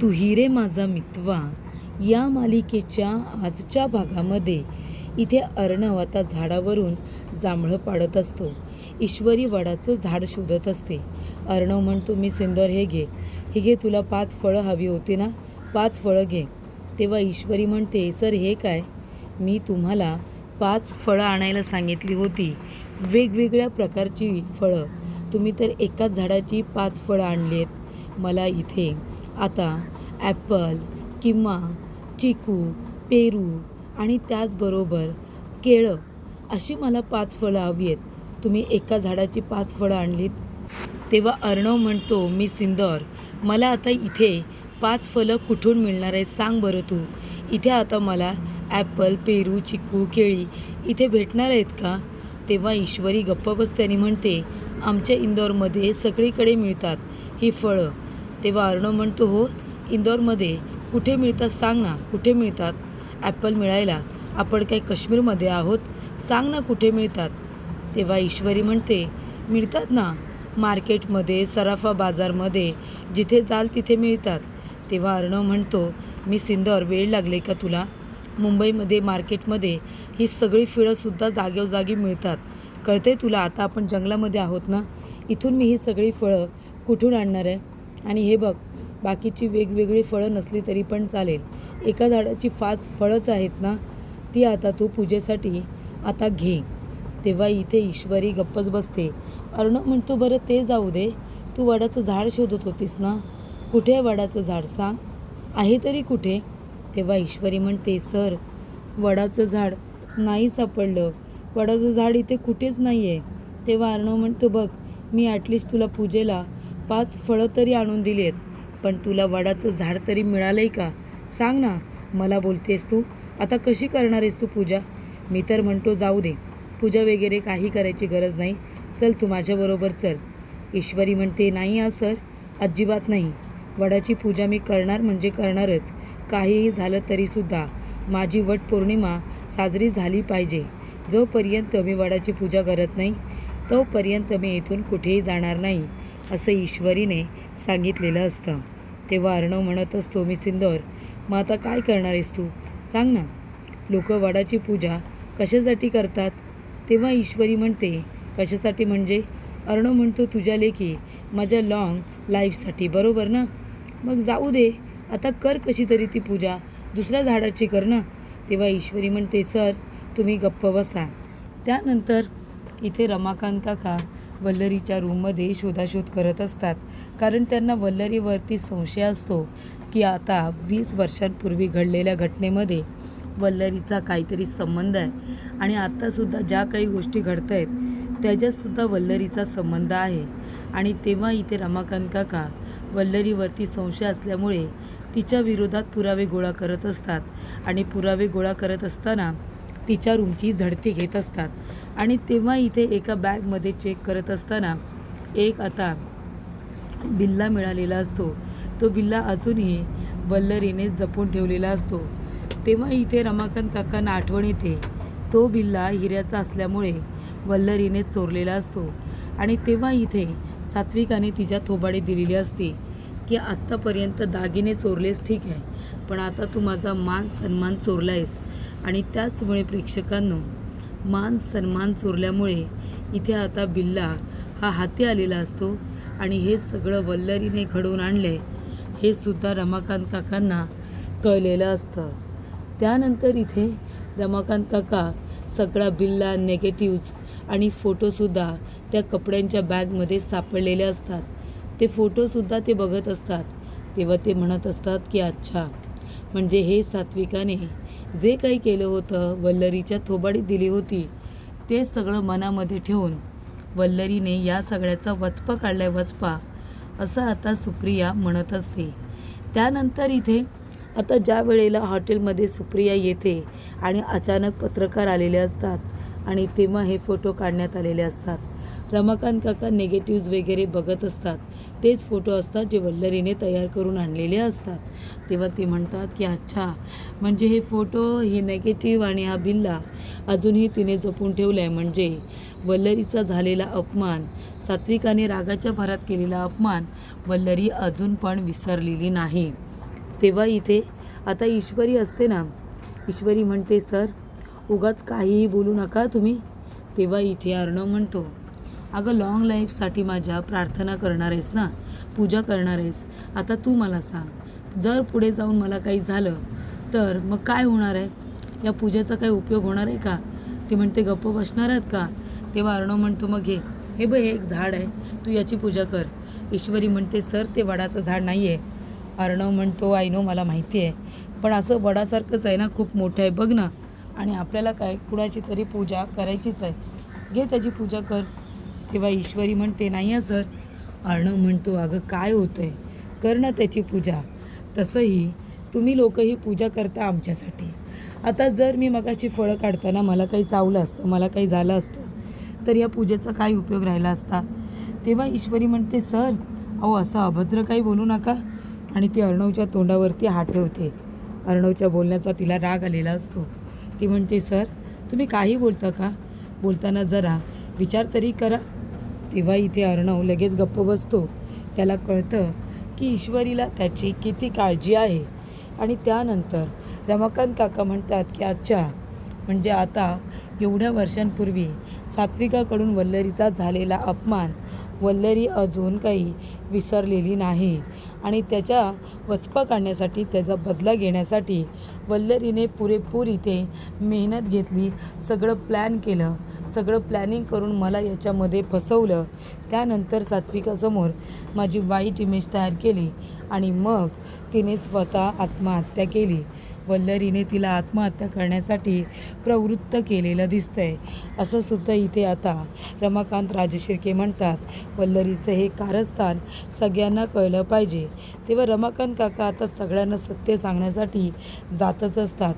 तू रे माझा मितवा या मालिकेच्या आजच्या भागामध्ये इथे अर्णव आता झाडावरून जांभळं पाडत असतो. ईश्वरी वडाचं झाड शोधत असते. अर्णव म्हणतो, मी सिंदूर हे घे तुला 5 फळं हवी होती ना, 5 फळं घे. तेव्हा ईश्वरी म्हणते, सर हे काय, मी तुम्हाला 5 फळं आणायला सांगितली होती, वेगवेगळ्या प्रकारची फळं, तुम्ही तर एकाच झाडाची 5 फळं आणली आहेत. मला इथे आता ॲपल किंवा चिकू, पेरू आणि त्याचबरोबर केळं अशी मला 5 फळं हवी आहेत. तुम्ही एका झाडाची 5 फळं आणलीत. तेव्हा अर्णव म्हणतो, मी सिंदूर, मला आता इथे 5 फळं कुठून मिळणार आहे सांग बरं तू. इथे आता मला ॲपल, पेरू, चिकू, केळी इथे भेटणार आहेत का? तेव्हा ईश्वरी गप्प बसते आणि म्हणते, आमच्या इंदोरमध्ये सगळीकडे मिळतात ही फळं. तेव्हा अर्णव म्हणतो, हो, इंदोरमध्ये कुठे मिळतात सांग ना, कुठे मिळतात? ॲपल मिळायला आपण काय काश्मीरमध्ये आहोत, सांग ना कुठे मिळतात? तेव्हा ईश्वरी म्हणते, मिळतात ना, मार्केटमध्ये, सराफा बाजारमध्ये, जिथे जाल तिथे मिळतात. तेव्हा अर्णव म्हणतो, मी सिंदूर, वेळ लागले का तुला? मुंबईमध्ये मार्केटमध्ये ही सगळी फळंसुद्धा जागोजागी मिळतात, कळते तुला? आता आपण जंगलामध्ये आहोत ना, इथून मी ही सगळी फळं कुठून आणणार आहे? आणि हे बघ, बाकीची वेगवेगळी फळं नसली तरी पण चालेल, एका झाडाची 5 फळंच आहेत ना, ती आता तू पूजेसाठी आता घे. तेव्हा इथे ईश्वरी गप्पच बसते. अर्णव म्हणतो, बरं ते जाऊ दे, तू वडाचं झाड शोधत होतीस ना, कुठे आहे वडाचं झाड सांग, आहे तरी कुठे? तेव्हा ईश्वरी म्हणते, सर, वडाचं झाड नाही सापडलं, वडाचं झाड इथे कुठेच नाही आहे. तेव्हा अर्णव म्हणतो, बघ, मी ॲटलिस्ट तुला पूजेला 5 फळं तरी आणून दिली आहेत, पण तुला वडाचं झाड तरी मिळालं आहे का सांग ना. मला बोलतेस तू, आता कशी करणार आहेस तू पूजा? मी तर म्हणतो जाऊ दे, पूजा वगैरे काही करायची गरज नाही, चल तू माझ्याबरोबर चल. ईश्वरी म्हणते, नाही हा सर, अजिबात नाही, वडाची पूजा मी करणार म्हणजे करणारच, काहीही झालं तरीसुद्धा माझी वट पौर्णिमा साजरी झाली पाहिजे. जोपर्यंत मी वडाची पूजा करत नाही तोपर्यंत मी इथून कुठेही जाणार नाही, असं ईश्वरीने सांगितलेलं असतं. तेव्हा अर्णव म्हणत असतो, मी सिंदूर, मग आता काय करणार आहेस तू सांग ना, लोक वडाची पूजा कशासाठी करतात? तेव्हा ईश्वरी म्हणते, कशासाठी म्हणजे? अर्णव म्हणतो, तुझ्या लेखी माझ्या लाँग लाईफसाठी, बरोबर ना? मग जाऊ दे, आता कर कशी तरी ती पूजा, दुसऱ्या झाडाची कर ना. तेव्हा ईश्वरी म्हणते, सर, तुम्ही गप्प बसा. त्यानंतर इथे रमाकांत काका वल्लरीच्या रूममध्ये शोधाशोध करत असतात, कारण त्यांना वल्लरीवरती संशय असतो की आता 20 वर्षांपूर्वी घडलेल्या घटनेमध्ये वल्लरीचा काहीतरी संबंध आहे आणि आत्तासुद्धा ज्या काही गोष्टी घडत आहेत त्याच्यातसुद्धा वल्लरीचा संबंध आहे. आणि तेव्हा इथे रमाकांत काका वल्लरीवरती संशय असल्यामुळे तिच्या विरोधात पुरावे गोळा करत असतात आणि पुरावे गोळा करत असताना तिच्या रूमची झडती घेत असतात. आणि तेव्हा इथे एका बॅगमध्ये चेक करत असताना एक आता बिल्ला मिळालेला असतो. तो बिल्ला अजूनही वल्लरीने जपून ठेवलेला असतो. तेव्हा इथे रमाकांत काकांना आठवण येते, तो बिल्ला हिऱ्याचा असल्यामुळे वल्लरीने चोरलेला असतो. आणि तेव्हा इथे सात्विकाने तिच्या थोबाडी दिलेली असते की आत्तापर्यंत दागिने चोरलेस ठीक आहे, पण आता तू माझा मान सन्मान चोरला आहेस. आणि त्याचमुळे प्रेक्षकांनो, मान सन्मान चोरल्यामुळे इथे आता बिल्ला हा हाती आलेला असतो आणि हे सगळं वल्लरीने घडवून आणले हे सुद्धा रमाकांत काकांना कळलेलं असतं. त्यानंतर इथे रमाकांत काका सगळा बिल्ला, नेगेटिव्ज आणि फोटोसुद्धा त्या कपड्यांच्या बॅगमध्ये सापडलेले असतात. ते फोटोसुद्धा ते बघत असतात. तेव्हा ते म्हणत असतात की अच्छा, म्हणजे हे सात्विकाने जे काही केलं होतं, वल्लरीच्या थोबाडीत दिली होती, ते सगळं मनामध्ये ठेवून वल्लरीने या सगळ्याचा वचपा काढलाय, वचपा, असं आता सुप्रिया म्हणत असते. त्यानंतर इथे आता ज्या वेळेला हॉटेलमध्ये सुप्रिया येते आणि अचानक पत्रकार आलेले असतात आणि तेव्हा हे फोटो काढण्यात आलेले असतात. रमाकांत काका नेगेटिव्ज वगैरे बघत असतात, तेच फोटो असतात जे वल्लरीने तयार करून आणलेले असतात. तेव्हा ते म्हणतात की अच्छा, म्हणजे हे फोटो, हे नेगेटिव्ह आणि हा बिल्ला अजूनही तिने जपून ठेवला आहे, म्हणजे वल्लरीचा झालेला अपमान, सात्विकाने रागाच्या भरात केलेला अपमान वल्लरी अजून पण विसरलेली नाही. तेव्हा इथे आता ईश्वरी असते ना, ईश्वरी म्हणते सर उगाच काहीही बोलू नका तुम्ही. तेव्हा इथे अर्णव म्हणतो अगं लाँग लाईफसाठी माझ्या प्रार्थना करणार आहेस ना, पूजा करणार आहेस. आता तू मला सांग, जर पुढे जाऊन मला काही झालं तर मग काय होणार आहे? या पूजेचा काही उपयोग होणार आहे का? ती म्हणते गप्प बसणार आहेत का? तेव्हा अर्णव म्हणतो मग हे बघ, हे एक झाड आहे, तू याची पूजा कर. ईश्वरी म्हणते सर ते वडाचं झाड नाही आहे. अर्णव म्हणतो आय नो, मला माहिती आहे, पण असं वडासारखंच आहे ना, खूप मोठं आहे बघ ना, आणि आपल्याला काय कुणाची तरी पूजा करायचीच आहे, घे त्याची पूजा कर. तेव्हा ईश्वरी म्हणते नाही आहे सर. अर्णव म्हणतो अगं काय होतं आहे, कर ना त्याची पूजा. तसंही तुम्ही लोक ही पूजा करता आमच्यासाठी. आता जर मी मगाशी फळं काढताना मला काही चावलं असतं, मला काही झालं असतं, तर या पूजेचा काय उपयोग राहिला असता? तेव्हा ईश्वरी म्हणते सर अहो असं अभद्र काही बोलू नका, आणि ती अर्णवच्या तोंडावरती हात ठेवते. अर्णवच्या बोलण्याचा तिला राग आलेला असतो. ती म्हणते सर तुम्ही काही बोलता का? बोलताना जरा विचार तरी करा. तेव्हा इथे अर्णव लगेच गप्प बसतो. त्याला कळतं की ईश्वरीला त्याची किती काळजी आहे. आणि त्यानंतर रमाकांत काका म्हणतात की अच्छा, म्हणजे आता एवढ्या वर्षांपूर्वी सात्विकाकडून वल्लरीचा झालेला अपमान वल्लरी अजून काही विसरलेली नाही, आणि त्याच्या वचपा काढण्यासाठी, त्याचा बदला घेण्यासाठी वल्लरीने पुरेपूर इथे मेहनत घेतली, सगळं प्लॅन केलं, सगळं प्लॅनिंग करून मला याच्यामध्ये फसवलं. त्यानंतर सात्विकासमोर माझी वाईट इमेज तयार केली आणि मग तिने स्वतः आत्महत्या केली. वल्लरीने तिला आत्महत्या करण्यासाठी प्रवृत्त केलेलं दिसतंय, असं सुद्धा इथे आता रमाकांत राजशिर्के म्हणतात. वल्लरीचं हे कारस्थान सगळ्यांना कळलं पाहिजे. तेव्हा रमाकांत काका आता सगळ्यांना सत्य सांगण्यासाठी जातच असतात.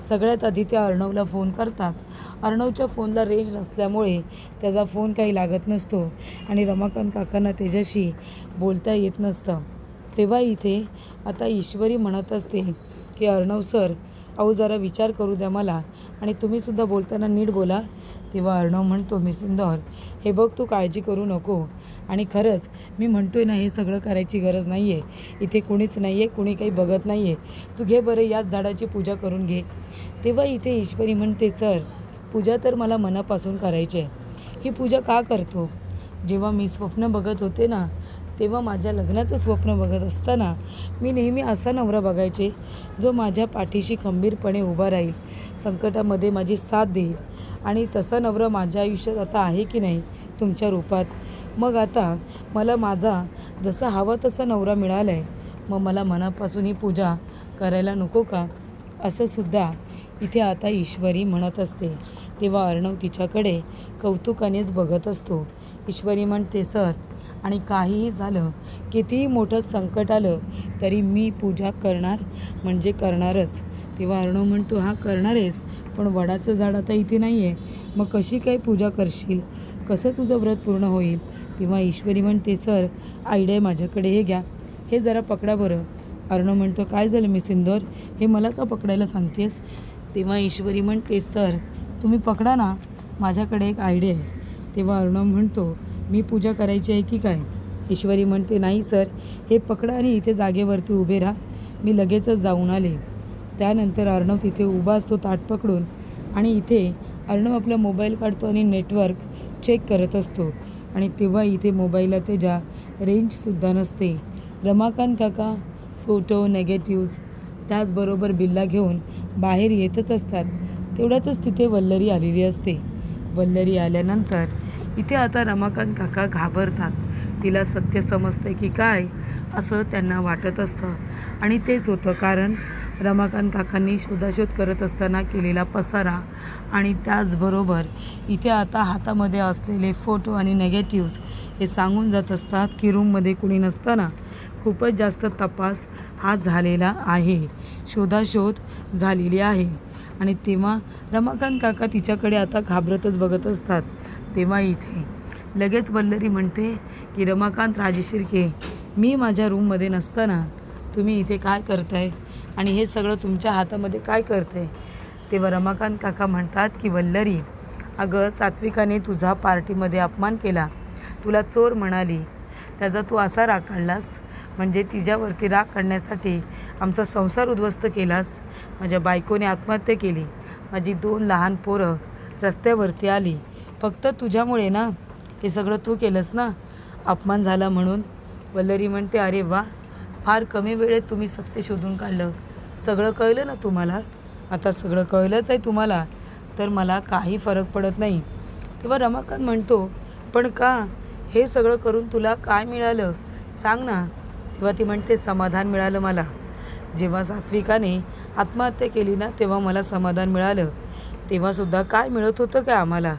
सगळ्यात आधी त्या अर्णवला फोन करतात. अर्णवच्या फोनला रेंज नसल्यामुळे त्याचा फोन काही लागत नसतो आणि रमाकांत काकांना त्याच्याशी बोलता येत नसतं. तेव्हा इथे आता ईश्वरी म्हणत असते की अर्णव सर अहो जरा विचार करू द्या मला, आणि तुम्हीसुद्धा बोलताना नीट बोला. तेव्हा अर्णव म्हणतो मी सुंदर, हे बघ तू काळजी करू नको, आणि खरंच मी म्हणतोय ना हे सगळं करायची गरज नाही आहे. इथे कोणीच नाही आहे, कोणी काही बघत नाही आहे. तू घे बरं याच झाडाची पूजा करून घे. तेव्हा इथे ईश्वरी म्हणते सर पूजा तर मला मनापासून करायची आहे. ही पूजा का करतो? जेव्हा मी स्वप्न बघत होते ना, तेव्हा माझ्या लग्नाचं स्वप्न बघत असताना मी नेहमी असा नवरा बघायचे जो माझ्या पाठीशी खंबीरपणे उभा राहील, संकटामध्ये माझी साथ देईल. आणि तसा नवरा माझ्या आयुष्यात आता आहे की नाही तुमच्या रूपात? मग आता मला माझा जसा हवा तसा नवरा मिळाला आहे, मग मला मनापासून ही पूजा करायला नको का? असं सुद्धा इथे आता ईश्वरी म्हणत असते. तेव्हा अर्णव तिच्याकडे कौतुकानेच बघत असतो. ईश्वरी म्हणते सर, आणि काहीही झालं, कितीही मोठं संकट आलं तरी मी पूजा करणार म्हणजे करणारच. तेव्हा अर्णव म्हणतो हा करणार आहेस, पण वडाचं झाड आता इथे नाही आहे, मग कशी काय पूजा करशील? कसं तुझं व्रत पूर्ण होईल? तेव्हा ईश्वरी म्हणते सर आयडिया माझ्याकडे, हे घ्या, हे जरा पकडा बरं. अर्णव म्हणतो काय झालं मी सिंदूर, हे मला का पकडायला सांगतेस? तेव्हा ईश्वरी म्हणते सर तुम्ही पकडा ना, माझ्याकडे एक आयडिया आहे. तेव्हा अर्णव म्हणतो मी पूजा करायची आहे की काय? ईश्वरी म्हणते नाही सर, हे पकडा आणि इथे जागेवरती उभे राहा, मी लगेचच जाऊन आले. त्यानंतर अर्णव तिथे उभा असतो ताट पकडून, आणि इथे अर्णव आपला मोबाईल काढतो आणि नेटवर्क चेक करत असतो. आणि तेव्हा इथे मोबाईलला त्याच्या रेंजसुद्धा नसते. रमाकांत काका फोटो नेगेटिव्ज त्याचबरोबर बिल्ला घेऊन बाहेर येतच असतात. तेवढ्यातच तिथे वल्लरी आलेली असते. वल्लरी आल्यानंतर इथे आता रमाकांत काका घाबरतात. तिला सत्य समजतं की काय असं त्यांना वाटत असतं, आणि तेच होतं, कारण रमाकांत काकांनी शोधाशोध करत असताना केलेला पसारा आणि त्याचबरोबर इथे आता हातामध्ये असलेले फोटो आणि नेगेटिव्ज हे सांगून जात असतात की रूममध्ये कुणी नसताना खूपच जास्त तपास हा झालेला आहे, शोधाशोध झालेली आहे. आणि तेव्हा रमाकांत काका तिच्याकडे आता घाबरतच बघत असतात. तेव्हा इथे लगेच वल्लरी म्हणते की रमाकांत राजशिर्के, मी माझ्या रूममध्ये नसताना तुम्ही इथे काय करताय, आणि हे सगळं तुमच्या हातामध्ये काय करतंय? तेव्हा रमाकांत काका म्हणतात की वल्लरी, अगं सात्विकाने तुझा पार्टीमध्ये अपमान केला, तुला चोर म्हणाली, त्याचा तू असा राग काढलास, म्हणजे तिच्यावरती राग काढण्यासाठी आमचा संसार उद्ध्वस्त केलास. माझ्या बायकोने आत्महत्या केली. माझी 2 लहान पोरं रस्त्यावरती आली. फक्त तुझ्यामुळे ना. हे सगळं तू केलंस ना. अपमान झाला म्हणून. वल्लरी म्हणते, अरे वा, फार कमी वेळेत तुम्ही सत्य शोधून काढलं. सगळं कळलं ना तुम्हाला. आता सगळं कळलंच आहे तुम्हाला, तर मला काही फरक पडत नाही. तेव्हा रमाकांत म्हणतो, पण का? हे सगळं करून तुला काय मिळालं सांग ना. तेव्हा ती म्हणते, समाधान मिळालं मला. जेव्हा सात्विकाने आत्महत्या केली ना, तेव्हा मला समाधान मिळालं. तेव्हासुद्धा काय मिळत होतं का आम्हाला?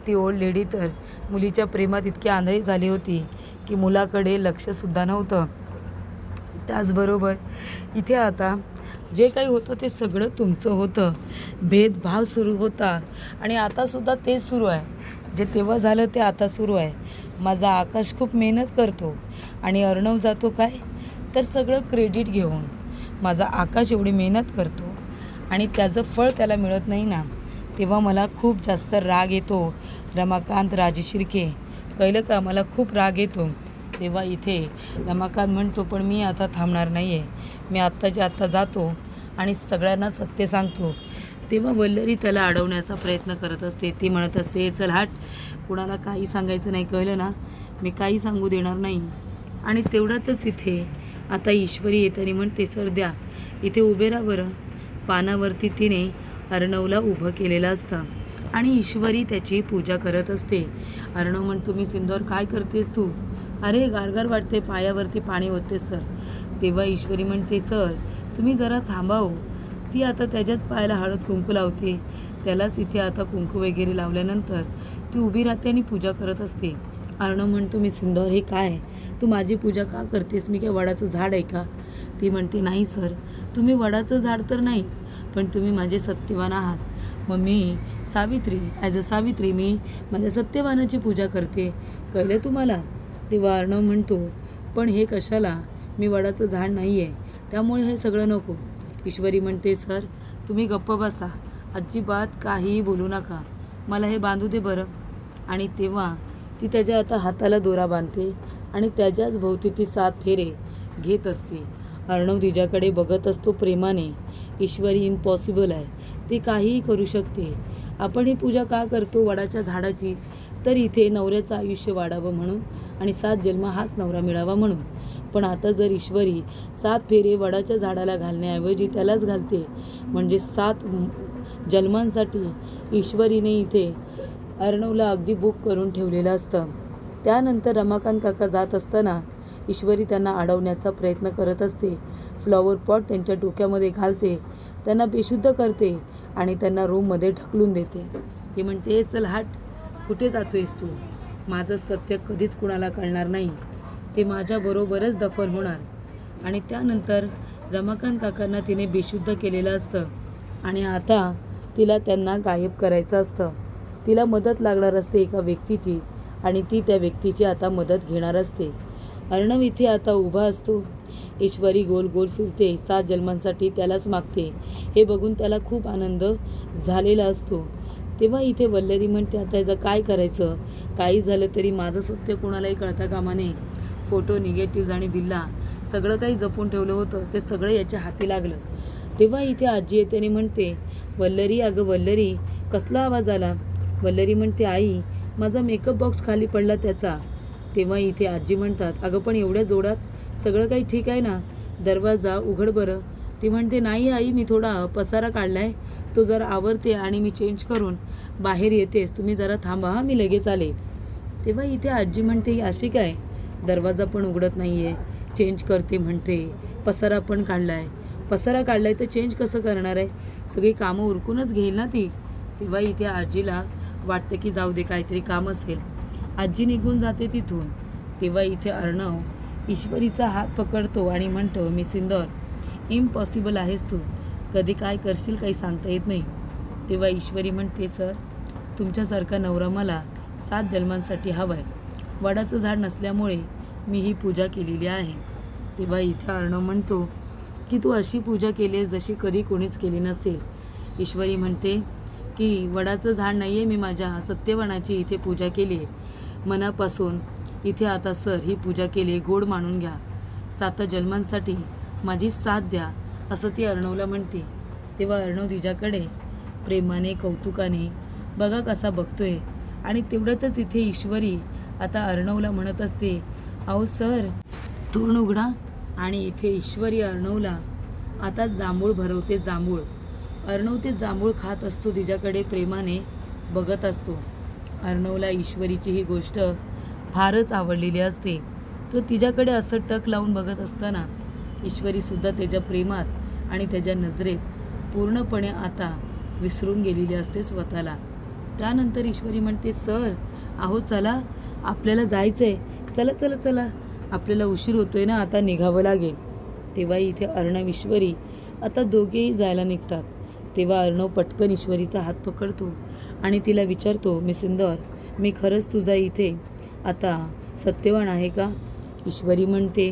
ती ओल्ड लेडी तर मुलीच्या प्रेमात इतकी आंधळी झाली होती की मुलाकडे लक्षसुद्धा नव्हतं. त्याचबरोबर इथे आता जे काही होतं ते सगळं तुमचं होतं. भेदभाव सुरू होता आणि आतासुद्धा तेच सुरू आहे. जे तेव्हा झालं ते आता सुरू आहे. माझा आकाश खूप मेहनत करतो आणि अर्णव जातो काय तर सगळं क्रेडिट घेऊन. माझा आकाश एवढी मेहनत करतो आणि त्याचं फळ त्याला मिळत नाही ना, तेव्हा मला खूप जास्त राग येतो. रमाकांत राजे शिर्के, कळलं का? मला खूप राग येतो. तेव्हा इथे रमाकांत म्हणतो, पण मी आता थांबणार नाही आहे. मी आत्ताच्या आत्ता जातो आणि सगळ्यांना सत्य सांगतो. तेव्हा वल्लरी त्याला अडवण्याचा प्रयत्न करत असते. ती म्हणत असते, चल हट, कुणाला काही सांगायचं नाही, कळलं ना. मी काही सांगू देणार नाही. आणि तेवढ्यातच इथे आता ईश्वरी येताना म्हणते, सर द्या, इथे उभे राहा बरं. पानावरती तिने अर्णवला उभं केलेलं असतं आणि ईश्वरी त्याची पूजा करत असते. अर्णव म्हणतो, मी सिंदूर काय करतेस तू? अरे गारगार वाटते, पायावरती पाणी होते सर. तेव्हा ईश्वरी म्हणते, सर तुम्ही जरा थांबाव. ती आता त्याच्याच पायाला हळद कुंकू लावते. त्यालाच इथे आता कुंकू वगैरे लावल्यानंतर ती उभी राहते आणि पूजा करत असते. अर्णव म्हणतो, मी सिंदूर हे काय? तू माझी पूजा का करतेस? मी काय वडाचं झाड आहे का? ती म्हणते, नाही सर, तुम्ही वडाचं झाड तर नाही, पण तुम्ही माझे सत्यवान आहात. मग मी सावित्री, ॲज अ सावित्री मी माझ्या सत्यवानाची पूजा करते, कळलं तुम्हाला? तेव्हा अर्णव म्हणतो, पण हे कशाला? मी वडाचं झाड नाही आहे, त्यामुळे हे सगळं नको. ईश्वरी म्हणते, सर तुम्ही गप्प बसा, अजिबात काहीही बोलू नका, मला हे बांधू दे बरं. आणि तेव्हा ती त्याच्या आता हाताला दोरा बांधते आणि त्याच्याच भोवती ती 7 फेरे घेत असते. अर्णव तिच्याकडे बघत असतो प्रेमाने. ईश्वरी इम्पॉसिबल आहे, ती काहीही करू शकते. आपण ही पूजा का करतो वडाच्या झाडाची? तर इथे नवऱ्याचं आयुष्य वाढावं म्हणून आणि 7 जन्म हाच नवरा मिळावा म्हणून. पण आता जर ईश्वरी 7 फेरे वडाच्या झाडाला घालण्याऐवजी त्यालाच घालते, म्हणजे 7 जन्मांसाठी ईश्वरीने इथे अर्णवला अगदी बुक करून ठेवलेलं असतं. त्यानंतर रमाकांत काका जात असताना ईश्वरी त्यांना अडवण्याचा प्रयत्न करत असते. फ्लॉवर पॉट त्यांच्या डोक्यामध्ये घालते, त्यांना बेशुद्ध करते आणि त्यांना रूममध्ये ढकलून देते. ती म्हणते, चल हट, कुठे जातोयस तू? माझं सत्य कधीच कुणाला कळणार नाही, ते माझ्याबरोबरच दफन होणार. आणि त्यानंतर रमाकांत काकांना तिने बेशुद्ध केलेलं असतं आणि आता तिला त्यांना गायब करायचं असतं. तिला मदत लागणार असते एका व्यक्तीची आणि ती त्या व्यक्तीची आता मदत घेणार असते. अर्णव इथे आता उभा असतो. ईश्वरी गोल गोल फिरते, 7 जन्मांसाठी त्यालाच मागते. हे बघून त्याला खूप आनंद झालेला असतो. तेव्हा इथे वल्लरी म्हणते, आता याचं काय करायचं? काही झालं तरी माझं सत्य कोणालाही कळता कामा नये. फोटो, निगेटिव्ज आणि बिल्ला सगळं काही जपून ठेवलं होतं, ते सगळं याच्या हाती लागलं. तेव्हा इथे आजी येते आणि म्हणते, वल्लरी, अगं वल्लरी, कसला आवाज आला? वल्लरी म्हणते, आई माझा मेकअप बॉक्स खाली पडला त्याचा. तेव्हा इथे आजी म्हणतात, अगं पण एवढ्या जोरात सगळं काही ठीक आहे ना? दरवाजा उघड बरं. ती म्हणते, नाही आई, मी थोडा पसारा काढलाय, तो जरा आवरते आणि मी चेंज करून बाहेर येतेस, तुम्ही जरा थांबा हां, मी लगेच आले. तेव्हा इथे आजी म्हणते, अशी काय? दरवाजा पण उघडत नाही आहे, चेंज करते म्हणते, पसारा पण काढलाय. पसारा काढलाय तर चेंज कसं करणार आहे? सगळी कामं उरकूनच घेईल ना ती. तेव्हा इथे आजीला वाटतं की जाऊ दे, काहीतरी काम असेल. आजी निघून जाते तिथून. तेव्हा इथे अर्णव ईश्वरीचा हात पकडतो आणि म्हणतो, मी सिंदूर, इम्पॉसिबल आहेस तू, कधी काय करशील काही सांगता येत नाही. तेव्हा ईश्वरी म्हणते, सर तुमच्यासारखा नवरा मला 7 जन्मांसाठी हवा आहे. वडाचं झाड नसल्यामुळे मी ही पूजा केलेली आहे. तेव्हा इथे अर्णव म्हणतो की तू अशी पूजा केली आहेस जशी कधी कोणीच केली नसेल. ईश्वरी म्हणते की वडाचं झाड नाही आहे, मी माझ्या सत्यवानाची इथे पूजा केली आहे मनापासून. इथे आता सर ही पूजा केली, गोड मानून घ्या. 7 जन्मांसाठी माझी साथ द्या, असं ती अर्णवला म्हणते. तेव्हा अर्णव तिच्याकडे प्रेमाने कौतुकाने बघा कसा बघतोय. आणि तेवढ्यातच इथे ईश्वरी आता अर्णवला म्हणत असते, अहो सर तोंड उघडा. आणि इथे ईश्वरी अर्णवला आता जांभूळ भरवते. जांभूळ अर्णव ते जांभूळ खात असतो, तिच्याकडे प्रेमाने बघत असतो. अर्णवला ईश्वरीची ही गोष्ट फारच आवडलेली असते. तो तिच्याकडे असं टक लावून बघत असताना ईश्वरीसुद्धा त्याच्या प्रेमात आणि त्याच्या नजरेत पूर्णपणे आता विसरून गेलेली असते स्वतःला. त्यानंतर ईश्वरी म्हणते, सर अहो चला आपल्याला जायचं आहे, चला चला चला, आपल्याला उशीर होतोय ना, आता निघावं लागेल. तेव्हा इथे अर्णव ईश्वरी आता दोघेही जायला निघतात. तेव्हा अर्णव पटकन ईश्वरीचा हात पकडतो आणि तिला विचारतो, मिसिंदर मी खरंच तुझा इथे आता सत्यवान आहे का? ईश्वरी म्हणते,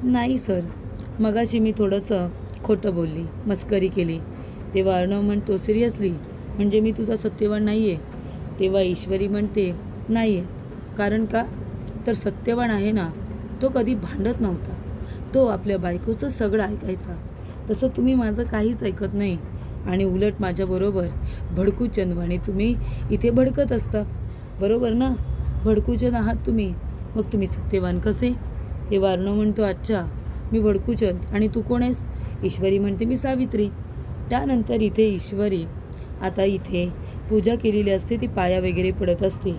नाही सर, मगाशी मी थोडंसं खोटं बोलली, मस्करी केली. तेव्हा अर्णव म्हणतो, सिरियसली म्हणजे मी तुझा सत्यवान नाही आहे? तेव्हा ईश्वरी म्हणते, नाही आहे. कारण का? तर सत्यवान आहे ना, तो कधी भांडत नव्हता, तो आपल्या बायकोचं सगळं ऐकायचा. तसं तुम्ही माझं काहीच ऐकत नाही आणि उलट माझ्याबरोबर भडकूचंदवाने तुम्ही इथे भडकत असता, बरोबर ना? भडकूचंद आहात तुम्ही, मग तुम्ही सत्यवान कसे? तेव्हा अर्णव म्हणतो, अच्छा मी भडकूचंद आणि तू कोण आहेस? ईश्वरी म्हणते, मी सावित्री. त्यानंतर इथे ईश्वरी आता इथे पूजा केलेली असते, ती पाया वगैरे पडत असते.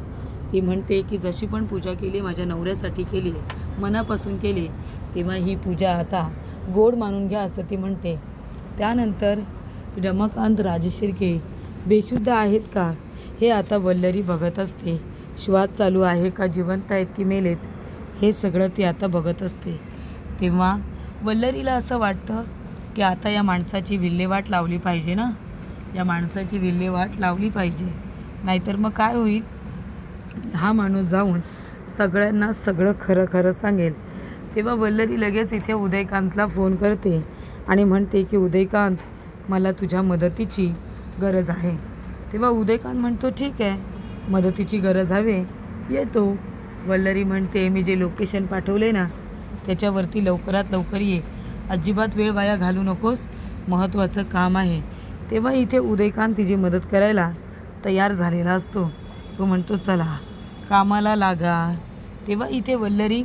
ती म्हणते की जशी पण पूजा केली माझ्या नवऱ्यासाठी केली, मनापासून केली, तेव्हा ही पूजा आता गोड मानून घ्या, असं ती म्हणते. त्यानंतर रमाकांत राजशिर्के बेशुद्ध आहेत का हे आता वल्लरी बघत असते. श्वास चालू आहे का, जिवंत आहेत की मेलेत, हे सगळं ती आता बघत असते. तेव्हा वल्लरीला असं वाटतं की आता या माणसाची विल्हेवाट लावली पाहिजे ना, या माणसाची विल्हेवाट लावली पाहिजे, नाहीतर मग काय होईल, हा माणूस जाऊन सगळ्यांना सगळं खरं खरं सांगेल. तेव्हा वल्लरी लगेच इथे उदयकांतला फोन करते आणि म्हणते की उदयकांत मला तुझ्या मदतीची गरज आहे. तेव्हा उदयकांत म्हणतो, ठीक आहे, मदतीची गरज हवे, येतो. वल्लरी म्हणते, मी जे लोकेशन पाठवले ना त्याच्यावरती लवकरात लवकर ये, अजिबात वेळ वाया घालू नकोस, महत्त्वाचं काम आहे. तेव्हा इथे उदयकांत तिची मदत करायला तयार झालेला असतो. तो म्हणतो, चला कामाला लागा. तेव्हा इथे वल्लरी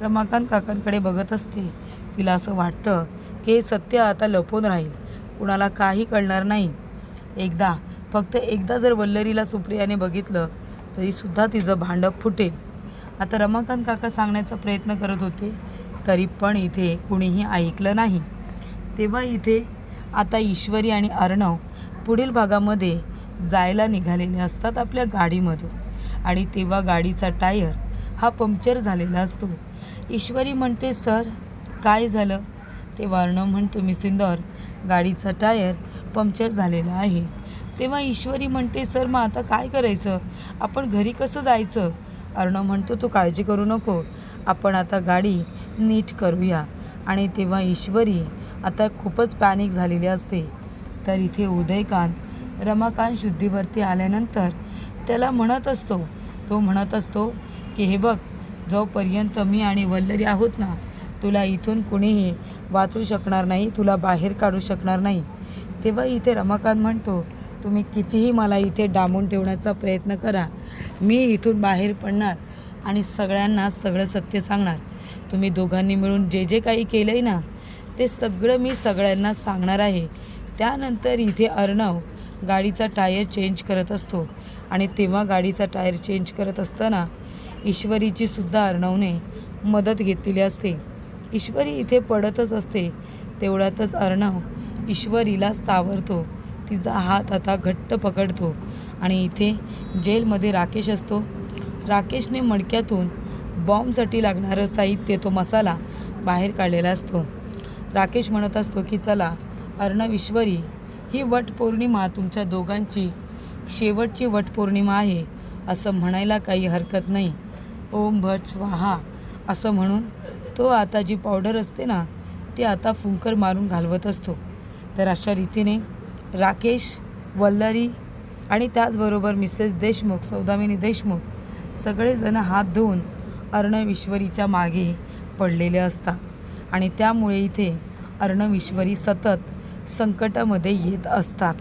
रमाकांत काकांकडे बघत असते. तिला असं वाटतं की हे सत्य आता लपून राहील, कुणाला काही कळणार नाही. फक्त एकदा जर वल्लरीला सुप्रियाने बघितलं तरीसुद्धा तिचं भांडं फुटेल. आता रमाकांत काका सांगण्याचा प्रयत्न करत होते, तरी पण इथे कुणीही ऐकलं नाही. तेव्हा इथे आता ईश्वरी आणि अर्णव पुढील भागामध्ये जायला निघालेले असतात आपल्या गाडीमधून. आणि तेव्हा गाडीचा टायर हा पंक्चर झालेला असतो. ईश्वरी म्हणते, सर काय झालं? तेव्हा अर्णव म्हणतो, मिसिंदर गाडीचा टायर पंक्चर झालेला आहे. तेव्हा ईश्वरी म्हणते, सर मग आता काय करायचं, आपण घरी कसं जायचं? अर्णव म्हणतो, तू काळजी करू नको, आपण आता गाडी नीट करूया. आणि तेव्हा ईश्वरी आता खूपच पॅनिक झालेली असते. तर इथे उदयकांत रमाकांत शुद्धीवरती आल्यानंतर त्याला म्हणत असतो की हे बघ, जोपर्यंत मी आणि वल्लरी आहोत ना, तुला इथून कुणीही वाचू शकणार नाही, तुला बाहेर काढू शकणार नाही. तेव्हा इथे रमाकांत म्हणतो, तुम्ही कितीही मला इथे डांबून ठेवण्याचा प्रयत्न करा, मी इथून बाहेर पडणार आणि सगळ्यांना सगळं सत्य सांगणार. तुम्ही दोघांनी मिळून जे जे काही केलं आहे ना ते सगळं मी सगळ्यांना सांगणार आहे. त्यानंतर इथे अर्णव गाडीचा टायर चेंज करत असतो. आणि तेव्हा गाडीचा टायर चेंज करत असताना ईश्वरीची सुद्धा अर्णवने मदत घेतलेली असते. ईश्वरी इथे पडतच असते. तेवढ्यातच अर्णव ईश्वरीला सावरतो, तिचा हात आता घट्ट पकडतो. आणि इथे जेलमध्ये राकेश असतो. राकेशने मडक्यातून बॉम्बसाठी लागणारं साहित्य, तो मसाला बाहेर काढलेला असतो. राकेश म्हणत असतो की चला अर्णव, ईश्वरी, ही वटपौर्णिमा तुमच्या दोघांची शेवटची वटपौर्णिमा आहे असं म्हणायला काही हरकत नाही. ओम भट स्वाहा असं म्हणून तो आता जी पावडर असते ना ती आता फुंकर मारून घालवत असतो. तर अशा रीतीने राकेश, वल्लरी आणि त्याचबरोबर मिसेस देशमुख, सौदामिनी देशमुख सगळेजण हात धुवून अर्णव ईश्वरीच्या मागे पडलेले असतात. आणि त्यामुळे इथे अर्णव ईश्वरी सतत संकटामध्ये येत असतात.